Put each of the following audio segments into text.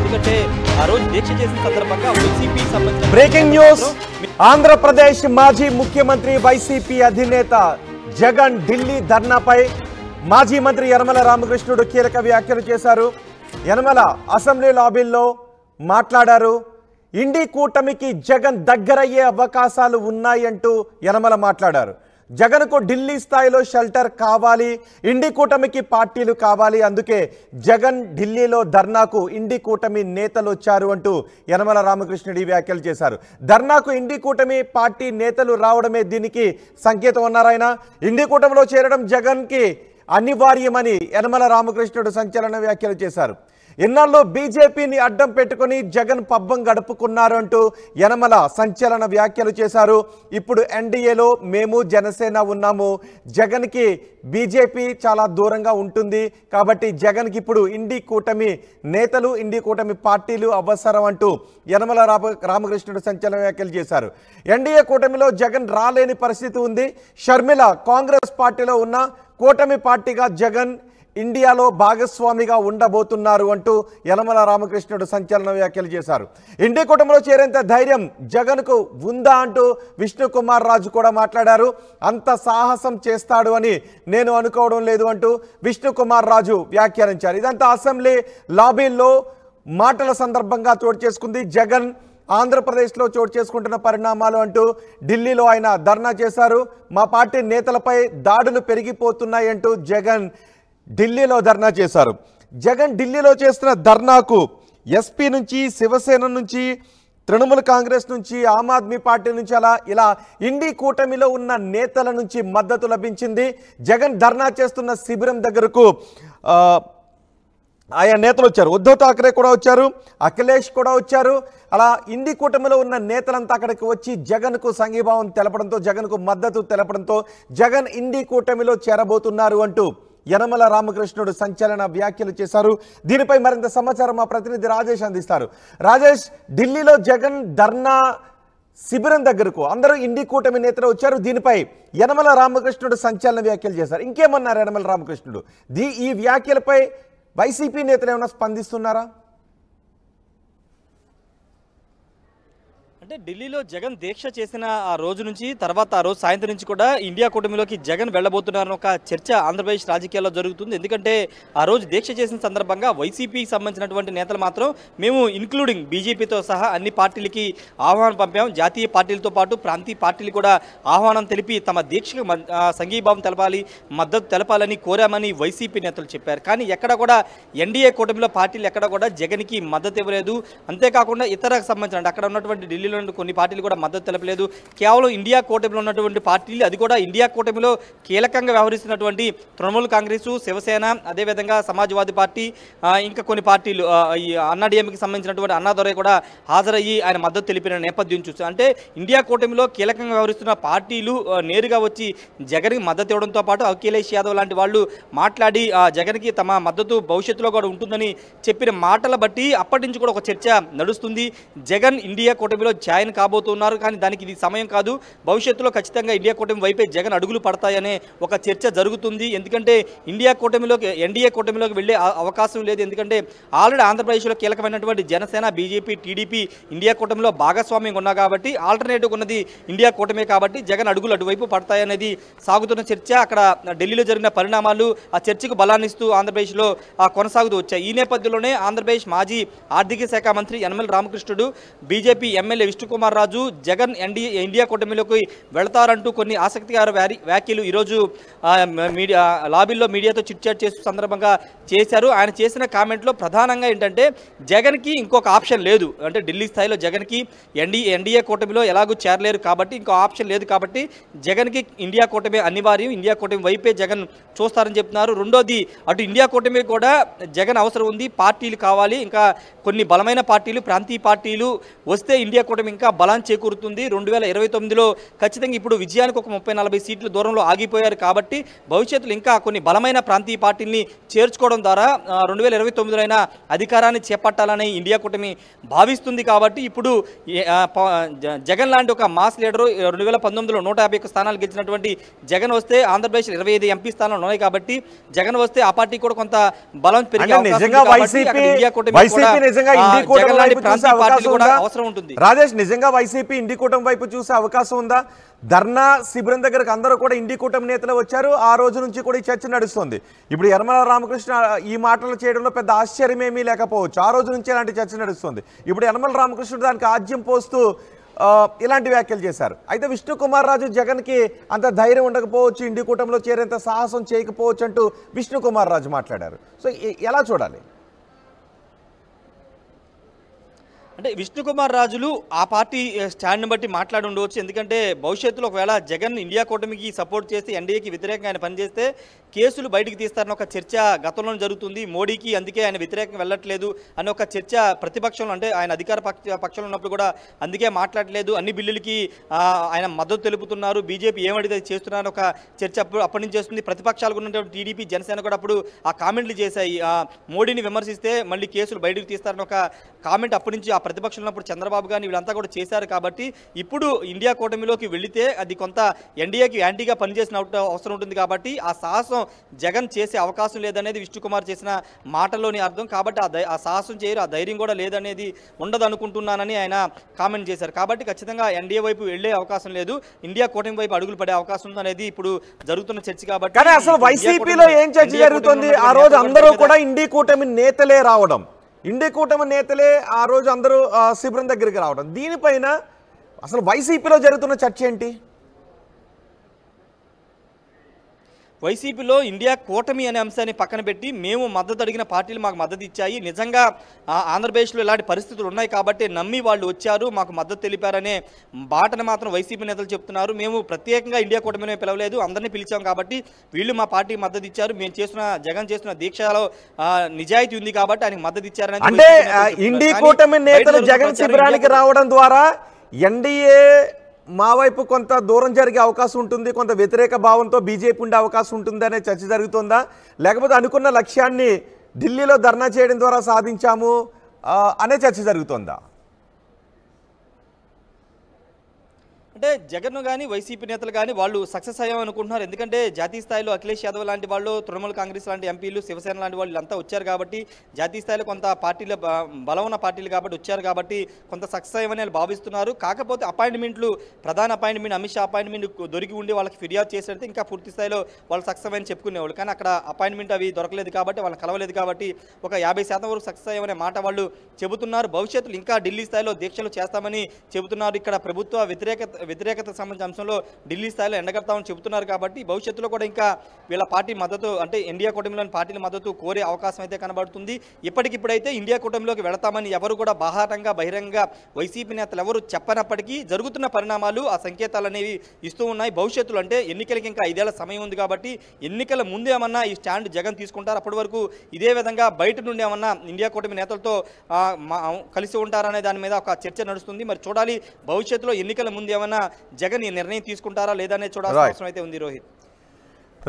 ఎందుకంటే ఆ రోజు దీక్ష చేసిన సందర్భంగా వైసీపీ సంబంధించిన బ్రేకింగ్ న్యూస్ ఆంధ్రప్రదేశ్ మాజీ ముఖ్యమంత్రి వైసీపీ అధినేత జగన్ ఢిల్లీ ధర్నాపై మాజీ మంత్రి యనమల రామకృష్ణుడు కీలక వ్యాఖ్యలు చేశారు. యనమల అసెంబ్లీ లాబీల్లో మాట్లాడారు. ఇండి కూటమికి జగన్ దగ్గరయ్యే అవకాశాలు ఉన్నాయంటూ యనమల మాట్లాడారు. జగన్కు ఢిల్లీ స్థాయిలో షెల్టర్ కావాలి, ఇండి కూటమికి పార్టీలు కావాలి, అందుకే జగన్ ఢిల్లీలో ధర్నాకు ఇండి కూటమి నేతలు వచ్చారు అంటూ యనమల రామకృష్ణుడు వ్యాఖ్యలు చేశారు. ధర్నాకు ఇండి కూటమి పార్టీ నేతలు రావడమే దీనికి సంకేతం అన్నారు ఆయన. ఇండి కూటమిలో చేరడం జగన్కి అనివార్యమని యనమల రామకృష్ణుడు సంచలన వ్యాఖ్యలు చేశారు. ఇన్నాళ్ళు బీజేపీని అడ్డం పెట్టుకుని జగన్ పబ్బం గడుపుకున్నారు అంటూ యనమల సంచలన వ్యాఖ్యలు చేశారు. ఇప్పుడు ఎన్డీఏలో మేము జనసేన ఉన్నాము, జగన్కి బీజేపీ చాలా దూరంగా ఉంటుంది, కాబట్టి జగన్కి ఇప్పుడు ఇండి కూటమి నేతలు, ఇండి కూటమి పార్టీలు అవసరం అంటూ యనమల రామకృష్ణుడు సంచలన వ్యాఖ్యలు చేశారు. ఎన్డీఏ కూటమిలో జగన్ రాలేని పరిస్థితి ఉంది. షర్మిల కాంగ్రెస్ పార్టీలో ఉన్న కూటమి పార్టీగా జగన్ ఇండియాలో భాగస్వామిగా ఉండబోతున్నారు అంటూ యనమల రామకృష్ణుడు సంచలన వ్యాఖ్యలు చేశారు. ఇండి కూటమిలో చేరేంత ధైర్యం జగన్కు ఉందా అంటూ విష్ణు కుమార్ రాజు కూడా మాట్లాడారు. అంత సాహసం చేస్తాడు అని నేను అనుకోవడం లేదు అంటూ విష్ణు కుమార్ రాజు వ్యాఖ్యానించారు. ఇదంతా అసెంబ్లీ లాబీల్లో మాటల సందర్భంగా చోటు చేసుకుంది. జగన్ ఆంధ్రప్రదేశ్లో చోటు చేసుకుంటున్న పరిణామాలు అంటూ ఢిల్లీలో ఆయన ధర్నా చేశారు. మా పార్టీ నేతలపై దాడులు పెరిగిపోతున్నాయి అంటూ జగన్ ఢిల్లీలో ధర్నా చేశారు. జగన్ ఢిల్లీలో చేస్తున్న ధర్నాకు ఎస్పీ నుంచి, శివసేన నుంచి, తృణమూల్ కాంగ్రెస్ నుంచి, ఆమ్ ఆద్మీ పార్టీ నుంచి ఇలా ఇండి కూటమిలో ఉన్న నేతల నుంచి మద్దతు లభించింది. జగన్ ధర్నా చేస్తున్న శిబిరం దగ్గరకు ఆయా నేతలు వచ్చారు. ఉద్ధవ్ ఠాక్రే కూడా వచ్చారు, అఖిలేష్ కూడా వచ్చారు. అలా ఇండి కూటమిలో ఉన్న నేతలంతా అక్కడికి వచ్చి జగన్కు సంఘీభావం తెలపడంతో, జగన్కు మద్దతు తెలపడంతో జగన్ ఇండి కూటమిలో చేరబోతున్నారు అంటూ యనమల రామకృష్ణుడు సంచలన వ్యాఖ్యలు చేశారు. దీనిపై మరింత సమాచారం మా ప్రతినిధి రాజేష్ అందిస్తారు. రాజేష్, ఢిల్లీలో జగన్ ధర్నా శిబిరం దగ్గరకు అందరూ ఇండి కూటమి నేతలు వచ్చారు. దీనిపై యనమల రామకృష్ణుడు సంచలన వ్యాఖ్యలు చేశారు. ఇంకేమన్నారు యనమల రామకృష్ణుడు? ఈ వ్యాఖ్యలపై వైసీపీ నేతలు ఏమైనా స్పందిస్తున్నారా? అంటే ఢిల్లీలో జగన్ దీక్ష చేసిన ఆ రోజు నుంచి తర్వాత ఆ రోజు సాయంత్రం నుంచి కూడా ఇండియా కూటమిలోకి జగన్ వెళ్ళబోతున్నారని ఒక చర్చ ఆంధ్రప్రదేశ్ రాజకీయాల్లో జరుగుతుంది. ఎందుకంటే ఆ రోజు దీక్ష చేసిన సందర్భంగా వైసీపీకి సంబంధించినటువంటి నేతలు మాత్రం మేము ఇన్క్లూడింగ్ బీజేపీతో సహా అన్ని పార్టీలకి ఆహ్వానం పంపాం. జాతీయ పార్టీలతో పాటు ప్రాంతీయ పార్టీలు కూడా ఆహ్వానం తెలిపి తమ దీక్షకు సంఘీభావం తెలపాలి, మద్దతు తెలపాలని కోరామని వైసీపీ నేతలు చెప్పారు. కానీ ఎక్కడ కూడా ఎన్డీఏ కూటమిలో పార్టీలు ఎక్కడ కూడా జగన్కి మద్దతు ఇవ్వలేదు. అంతేకాకుండా ఇతర సంబంధించిన అక్కడ ఉన్నటువంటి ఢిల్లీలో కొన్ని పార్టీలు కూడా మద్దతు తెలపలేదు. కేవలం ఇండియా కూటమిలో ఉన్నటువంటి పార్టీలు, అది కూడా ఇండియా కూటమిలో కీలకంగా వ్యవహరిస్తున్నటువంటి తృణమూల్ కాంగ్రెస్, శివసేన, అదేవిధంగా సమాజ్వాదీ పార్టీ, ఇంకా కొన్ని పార్టీలు ఈ అన్నాడీఎంకి సంబంధించినటువంటి అన్నాదొరై కూడా హాజరయ్యి ఆయన మద్దతు తెలిపిన నేపథ్యం చూసి అంటే ఇండియా కూటమిలో కీలకంగా వ్యవహరిస్తున్న పార్టీలు నేరుగా వచ్చి జగన్కి మద్దతు ఇవ్వడంతో పాటు అఖిలేష్ యాదవ్ లాంటి వాళ్ళు మాట్లాడి జగన్కి తమ మద్దతు భవిష్యత్తులో కూడా ఉంటుందని చెప్పిన మాటల బట్టి అప్పటి నుంచి కూడా ఒక చర్చ నడుస్తుంది. జగన్ ఇండియా కూటమిలో జాయిన్ కాబోతున్నారు, కానీ దానికి ఇది సమయం కాదు, భవిష్యత్తులో ఖచ్చితంగా ఇండియా కూటమి వైపే జగన్ అడుగులు పడతాయనే ఒక చర్చ జరుగుతుంది. ఎందుకంటే ఎన్డీఏ కూటమిలోకి వెళ్ళే అవకాశం లేదు. ఎందుకంటే ఆల్రెడీ ఆంధ్రప్రదేశ్లో కీలకమైనటువంటి జనసేన, బీజేపీ, టీడీపీ ఇండియా కూటమిలో భాగస్వామ్యం ఉన్నా కాబట్టి ఆల్టర్నేటివ్ ఉన్నది ఇండియా కూటమే కాబట్టి జగన్ అడుగులు అటువైపు పడతాయనేది సాగుతున్న చర్చ. అక్కడ ఢిల్లీలో జరిగిన పరిణామాలు ఆ చర్చకు బలాన్నిస్తూ ఆంధ్రప్రదేశ్లో కొనసాగుతూ వచ్చాయి. ఈ నేపథ్యంలోనే ఆంధ్రప్రదేశ్ మాజీ ఆర్థిక శాఖ మంత్రి Yanamala Ramakrishnudu, BJP MLA Vishnu Kumar Raju Jagan India కూటమిలోకి వెళతారంటూ కొన్ని ఆసక్తికర వ్యాఖ్యలు ఈరోజు లాబీల్లో మీడియాతో చిట్ చాట్ చేస్తూ సందర్భంగా చేశారు. ఆయన చేసిన కామెంట్లో ప్రధానంగా ఏంటంటే జగన్కి ఇంకొక ఆప్షన్ లేదు, అంటే ఢిల్లీ స్థాయిలో జగన్కి ఎన్డీఏ కూటమిలో ఎలాగూ చేరలేరు కాబట్టి ఇంకో ఆప్షన్ లేదు కాబట్టి జగన్కి ఇండియా కూటమి అనివార్యం, ఇండియా కూటమి వైపే జగన్ చూస్తారని చెప్తున్నారు. రెండోది అటు ఇండియా కూటమి కూడా జగన్ అవసరం ఉంది, పార్టీలు కావాలి, ఇంకా కొన్ని బలమైన పార్టీలు, ప్రాంతీయ పార్టీలు వస్తే ఇండియా కూటమి కూటమి ఇంకా బలాన్ని చేకూరుతుంది. 2029లో ఖచ్చితంగా ఇప్పుడు విజయానికి ఒక 30-40 సీట్ల దూరంలో ఆగిపోయారు కాబట్టి భవిష్యత్తులో ఇంకా కొన్ని బలమైన ప్రాంతీయ పార్టీల్ని చేర్చుకోవడం ద్వారా 2029లో అయినా అధికారాన్ని చేపట్టాలని ఇండియా కూటమి భావిస్తుంది. కాబట్టి ఇప్పుడు జగన్ లాంటి ఒక మాస్ లీడరు 2019లో 151 స్థానాలు గెలిచినటువంటి జగన్ వస్తే ఆంధ్రప్రదేశ్ 25 ఎంపీ స్థానాలు ఉన్నాయి కాబట్టి జగన్ వస్తే ఆ పార్టీ కూడా కొంత బలం పెరిగే అవసరం ఉంటుంది. రాజేష్, నిజంగా వైసీపీ ఇండి కూటమి వైపు చూసే అవకాశం ఉందా? ధర్నా శిబిరం దగ్గరకు అందరూ కూడా ఇండి కూటమి నేతలు వచ్చారు. ఆ రోజు నుంచి కూడా ఈ చర్చ నడుస్తుంది. ఇప్పుడు యనమల రామకృష్ణ ఈ మాటలు చేయడంలో పెద్ద ఆశ్చర్యమేమీ లేకపోవచ్చు. ఆ రోజు నుంచి ఇలాంటి చర్చ నడుస్తుంది. ఇప్పుడు యనమల రామకృష్ణుడు దానికి ఆజ్యం పోస్తూ ఇలాంటి వ్యాఖ్యలు చేశారు. అయితే విష్ణుకుమార్ రాజు జగన్కి అంత ధైర్యం ఉండకపోవచ్చు, ఇండి కూటమిలో చేరేంత సాహసం చేయకపోవచ్చు అంటూ విష్ణుకుమార్ రాజు మాట్లాడారు. సో ఎలా చూడాలి? అంటే విష్ణుకుమార్ రాజులు ఆ పార్టీ స్టాండ్ని బట్టి మాట్లాడి ఉండవచ్చు. ఎందుకంటే భవిష్యత్తులో ఒకవేళ జగన్ ఇండియా కూటమికి సపోర్ట్ చేసి ఎన్డీఏకి వ్యతిరేకంగా ఆయన పనిచేస్తే కేసులు బయటికి తీస్తారని ఒక చర్చ గతంలో జరుగుతుంది. మోడీకి అందుకే ఆయన వ్యతిరేకంగా వెళ్ళట్లేదు అనే ఒక చర్చ ప్రతిపక్షంలో, అంటే ఆయన అధికార పక్షంలో ఉన్నప్పుడు కూడా అందుకే మాట్లాడలేదు, అన్ని బిల్లులకి ఆయన మద్దతు తెలుపుతున్నారు, బీజేపీ ఏమడితే చేస్తున్నారని ఒక చర్చ అప్పటి నుంచి చేస్తుంది. ప్రతిపక్షాలకు ఉన్నటువంటి టీడీపీ, జనసేన కూడా అప్పుడు ఆ కామెంట్లు చేశాయి. మోడీని విమర్శిస్తే మళ్ళీ కేసులు బయటకు తీస్తారని ఒక కామెంట్ అప్పటి నుంచి ఆ ప్రతిపక్షంలో ఉన్నప్పుడు చంద్రబాబు గారిని వీళ్ళంతా కూడా చేశారు. కాబట్టి ఇప్పుడు ఇండియా కూటమిలోకి వెళితే అది కొంత ఎన్డీఏకి యాంటీగా పనిచేసిన అవసరం ఉంటుంది. కాబట్టి ఆ సాహసం జగన్ చేసే అవకాశం లేదనేది విష్ణుకుమార్ చేసిన మాటల్లోని అర్థం. కాబట్టి ఆ సాహసం చేయరు, ఆ ధైర్యం కూడా లేదనేది ఉండదు అనుకుంటున్నానని ఆయన కామెంట్ చేశారు. కాబట్టి ఖచ్చితంగా ఎన్డీఏ వైపు వెళ్లే అవకాశం లేదు, ఇండియా కూటమి వైపు అడుగులు పడే అవకాశం ఉంది అనేది ఇప్పుడు జరుగుతున్న చర్చ. కాబట్టి అసలు వైసీపీలో ఏం చర్చ జరుగుతుంది? ఆ రోజు అందరూ కూడా ఇండి కూటమి నేతలే రావడం, ఇండి కూటమి నేతలే ఆ రోజు అందరూ శిబిరం దగ్గరికి రావడం, దీనిపైన అసలు వైసీపీలో జరుగుతున్న చర్చ ఏంటి? వైసీపీలో ఇండియా కూటమి అనే అంశాన్ని పక్కన పెట్టి మేము మద్దతు అడిగిన పార్టీలు మాకు మద్దతు ఇచ్చాయి, నిజంగా ఆంధ్రప్రదేశ్లో ఇలాంటి పరిస్థితులు ఉన్నాయి కాబట్టి నమ్మి వాళ్ళు వచ్చారు, మాకు మద్దతు తెలిపారనే బాటను మాత్రం వైసీపీ నేతలు చెప్తున్నారు. మేము ప్రత్యేకంగా ఇండియా కూటమిని పిలవలేదు, అందరినీ పిలిచాం కాబట్టి వీళ్ళు మా పార్టీకి మద్దతు ఇచ్చారు, మేము జగన్ చేస్తున్న దీక్షలో నిజాయితీ ఉంది కాబట్టి ఆయనకు మద్దతు ఇచ్చారని. అంటే ఇండి కూటమి నేతలు జగన్ శిబిరానికి రావడం ద్వారా ఎన్డీఏ మా వైపు కొంత దూరం జరిగే అవకాశం ఉంటుంది, కొంత వ్యతిరేక భావంతో బీజేపీ ఉండే అవకాశం ఉంటుంది అనే చర్చ జరుగుతుందా? లేకపోతే అనుకున్న లక్ష్యాన్ని ఢిల్లీలో ధర్నా చేయడం ద్వారా సాధించాము అనే చర్చ జరుగుతుందా? అంటే జగన్ కానీ వైసీపీ నేతలు కానీ వాళ్ళు సక్సెస్ అయ్యామనుకుంటున్నారు. ఎందుకంటే జాతీయ స్థాయిలో అఖిలేష్ యాదవ్ లాంటి వాళ్ళు, తృణమూల్ కాంగ్రెస్ లాంటి ఎంపీలు, శివసేన లాంటి వాళ్ళు అంతా వచ్చారు కాబట్టి జాతీయ స్థాయిలో కొంత పార్టీల బలం ఉన్న పార్టీలు కాబట్టి వచ్చారు కాబట్టి కొంత సక్సెస్ అయ్యమని వాళ్ళు భావిస్తున్నారు. కాకపోతే అపాయింట్మెంట్లు, ప్రధాన అపాయింట్మెంట్ అమిత్ షా అపాయింట్మెంట్ దొరికి ఉండి వాళ్ళకి ఫిర్యాదు చేసేస్తే ఇంకా పూర్తి స్థాయిలో వాళ్ళు సక్సెస్ అయ్యని చెప్పుకునేవాళ్ళు. కానీ అక్కడ అపాయింట్మెంట్ అవి దొరకలేదు కాబట్టి వాళ్ళని కలవలేదు కాబట్టి ఒక 50% వరకు సక్సెస్ అయ్యమనే మాట వాళ్ళు చెబుతున్నారు. భవిష్యత్తులో ఇంకా ఢిల్లీ స్థాయిలో దీక్షలు చేస్తామని చెబుతున్నారు. ఇక్కడ ప్రభుత్వ వ్యతిరేకతకు సంబంధించిన అంశంలో ఢిల్లీ స్థాయిలో ఎండగడతామని చెబుతున్నారు. కాబట్టి భవిష్యత్తులో కూడా ఇంకా వీళ్ళ పార్టీ మద్దతు, అంటే ఇండియా కూటమిలోని పార్టీల మద్దతు కోరే అవకాశం అయితే కనబడుతుంది. ఇప్పటికిప్పుడైతే ఇండియా కూటమిలోకి వెళతామని ఎవరు కూడా బాహాటంగా బహిరంగంగా వైసీపీ నేతలు ఎవరు చెప్పనప్పటికీ జరుగుతున్న పరిణామాలు ఆ సంకేతాలు అనేవి ఇస్తూ ఉన్నాయి. భవిష్యత్తులో అంటే ఎన్నికలకి ఇంకా 5 ఏళ్ల సమయం ఉంది కాబట్టి ఎన్నికల ముందు ఏమన్నా ఈ స్టాండ్ జగన్ తీసుకుంటారు, అప్పటి వరకు ఇదే విధంగా బయట నుండి ఏమన్నా ఇండియా కూటమి నేతలతో కలిసి ఉంటారనే దాని మీద ఒక చర్చ నడుస్తుంది. మరి చూడాలి భవిష్యత్తులో ఎన్నికల ముందు ఏమన్నా జగన్ ఈ నిర్ణయం తీసుకుంటారా లేదనే చూడాల్సిన అవసరం అయితే ఉంది. రోహిత్.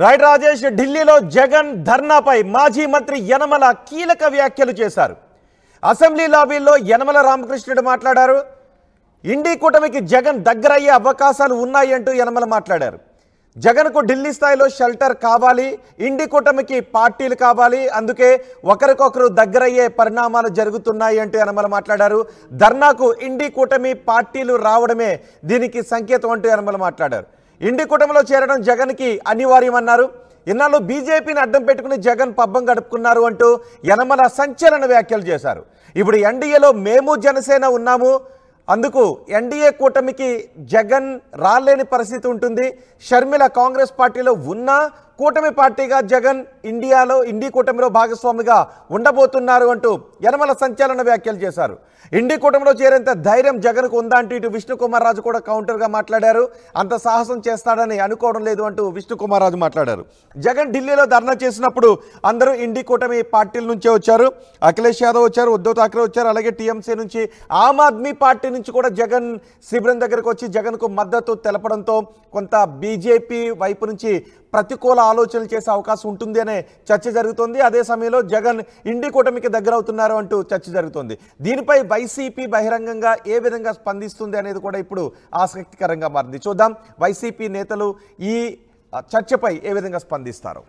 రైట్ రాజేష్, ఢిల్లీలో జగన్ ధర్నాపై మాజీ మంత్రి యనమల కీలక వ్యాఖ్యలు చేశారు. అసెంబ్లీ లాబీలో యనమల రామకృష్ణుడు మాట్లాడారు. ఇండి కూటమికి జగన్ దగ్గరయ్యే అవకాశాలు ఉన్నాయి అంటూ యనమల మాట్లాడారు. జగన్కు ఢిల్లీ స్థాయిలో షెల్టర్ కావాలి, ఇండి కూటమికి పార్టీలు కావాలి, అందుకే ఒకరికొకరు దగ్గరయ్యే పరిణామాలు జరుగుతున్నాయి అంటూ యనమల మాట్లాడారు. ధర్నాకు ఇండి కూటమి పార్టీలు రావడమే దీనికి సంకేతం అంటూ యనమల మాట్లాడారు. ఇండి కూటమిలో చేరడం జగన్కి అనివార్యమన్నారు. ఇన్నాళ్ళు బీజేపీని అడ్డం పెట్టుకుని జగన్ పబ్బం గడుపుకున్నారు అంటూ యనమల సంచలన వ్యాఖ్యలు చేశారు. ఇప్పుడు ఎన్డీఏలో మేము జనసేన ఉన్నాము, అందుకు ఎన్డీఏ కూటమికి జగన్ రాలేని పరిస్థితి ఉంటుంది. షర్మిల కాంగ్రెస్ పార్టీలో ఉన్నా కూటమి పార్టీగా జగన్ ఇండియాలో ఇండి కూటమిలో భాగస్వామిగా ఉండబోతున్నారు అంటూ యనమల సంచలన వ్యాఖ్యలు చేశారు. ఇండి కూటమిలో చేరేంత ధైర్యం జగన్కు ఉందా అంటూ ఇటు విష్ణుకుమార్ రాజు కూడా కౌంటర్గా మాట్లాడారు. అంత సాహసం చేస్తాడని అనుకోవడం లేదు అంటూ విష్ణుకుమార్ రాజు మాట్లాడారు. జగన్ ఢిల్లీలో ధర్నా చేసినప్పుడు అందరూ ఇండి కూటమి పార్టీల నుంచే వచ్చారు. అఖిలేష్ యాదవ్ వచ్చారు, ఉద్ధవ్ ఠాక్రే వచ్చారు, అలాగే టీఎంసీ నుంచి, ఆమ్ ఆద్మీ పార్టీ నుంచి కూడా జగన్ శిబిరం దగ్గరకు వచ్చి జగన్కు మద్దతు తెలపడంతో కొంత బీజేపీ వైపు నుంచి ప్రతికూల ఆలోచనలు చేసే అవకాశం ఉంటుంది అనే చర్చ జరుగుతోంది. అదే సమయంలో జగన్ ఇండి కూటమికి దగ్గర అవుతున్నారు అంటూ చర్చ జరుగుతోంది. దీనిపై వైసీపీ బహిరంగంగా ఏ విధంగా స్పందిస్తుంది అనేది కూడా ఇప్పుడు ఆసక్తికరంగా మారింది. చూద్దాం వైసీపీ నేతలు ఈ చర్చపై ఏ విధంగా స్పందిస్తారు.